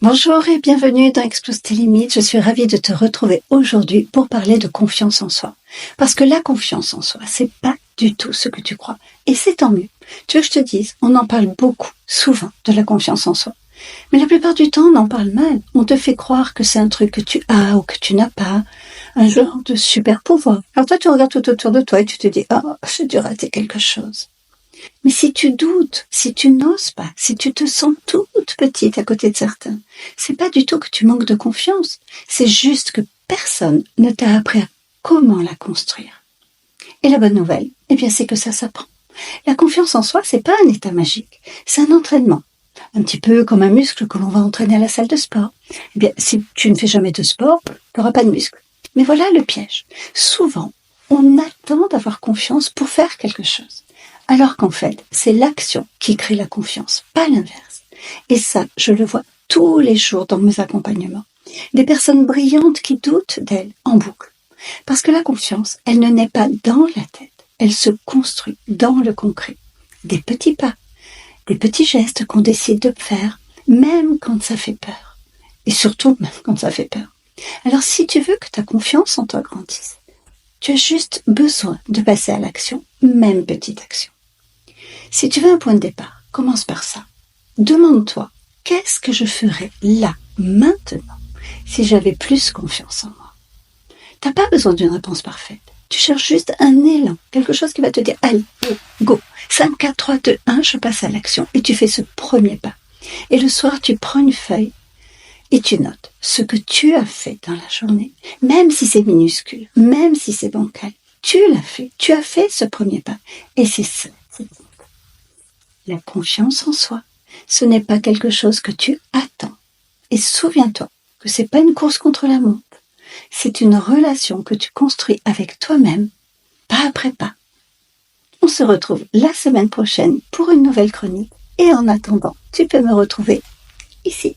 Bonjour et bienvenue dans Explose tes limites. Je suis ravie de te retrouver aujourd'hui pour parler de confiance en soi. Parce que la confiance en soi, c'est pas du tout ce que tu crois. Et c'est tant mieux. Tu veux que je te dise, on en parle beaucoup, souvent, de la confiance en soi. Mais la plupart du temps, on en parle mal. On te fait croire que c'est un truc que tu as ou que tu n'as pas. Un genre de super pouvoir. Alors toi, tu regardes tout autour de toi et tu te dis, j'ai dû rater quelque chose. Mais si tu doutes, si tu n'oses pas, si tu te sens toute petite à côté de certains, c'est pas du tout que tu manques de confiance. C'est juste que personne ne t'a appris à comment la construire. Et la bonne nouvelle, c'est que ça s'apprend. La confiance en soi, c'est pas un état magique. C'est un entraînement. Un petit peu comme un muscle que l'on va entraîner à la salle de sport. Si tu ne fais jamais de sport, tu n'auras pas de muscle. Mais voilà le piège. Souvent, on attend d'avoir confiance pour faire quelque chose. Alors qu'en fait, c'est l'action qui crée la confiance, pas l'inverse. Et ça, je le vois tous les jours dans mes accompagnements. Des personnes brillantes qui doutent d'elles en boucle. Parce que la confiance, elle ne naît pas dans la tête, elle se construit dans le concret. Des petits pas, des petits gestes qu'on décide de faire, même quand ça fait peur. Et surtout, même quand ça fait peur. Alors si tu veux que ta confiance en toi grandisse, tu as juste besoin de passer à l'action, même petite action. Si tu veux un point de départ, commence par ça. Demande-toi, qu'est-ce que je ferais là, maintenant, si j'avais plus confiance en moi? T'as pas besoin d'une réponse parfaite. Tu cherches juste un élan, quelque chose qui va te dire, allez, go, 5, 4, 3, 2, 1, je passe à l'action, et tu fais ce premier pas. Et le soir, tu prends une feuille et tu notes ce que tu as fait dans la journée, même si c'est minuscule, même si c'est bancal. Tu l'as fait, tu as fait ce premier pas. Et c'est ça. La confiance en soi, ce n'est pas quelque chose que tu attends. Et souviens-toi que c'est pas une course contre la montre. C'est une relation que tu construis avec toi-même, pas après pas. On se retrouve la semaine prochaine pour une nouvelle chronique. Et en attendant, tu peux me retrouver ici.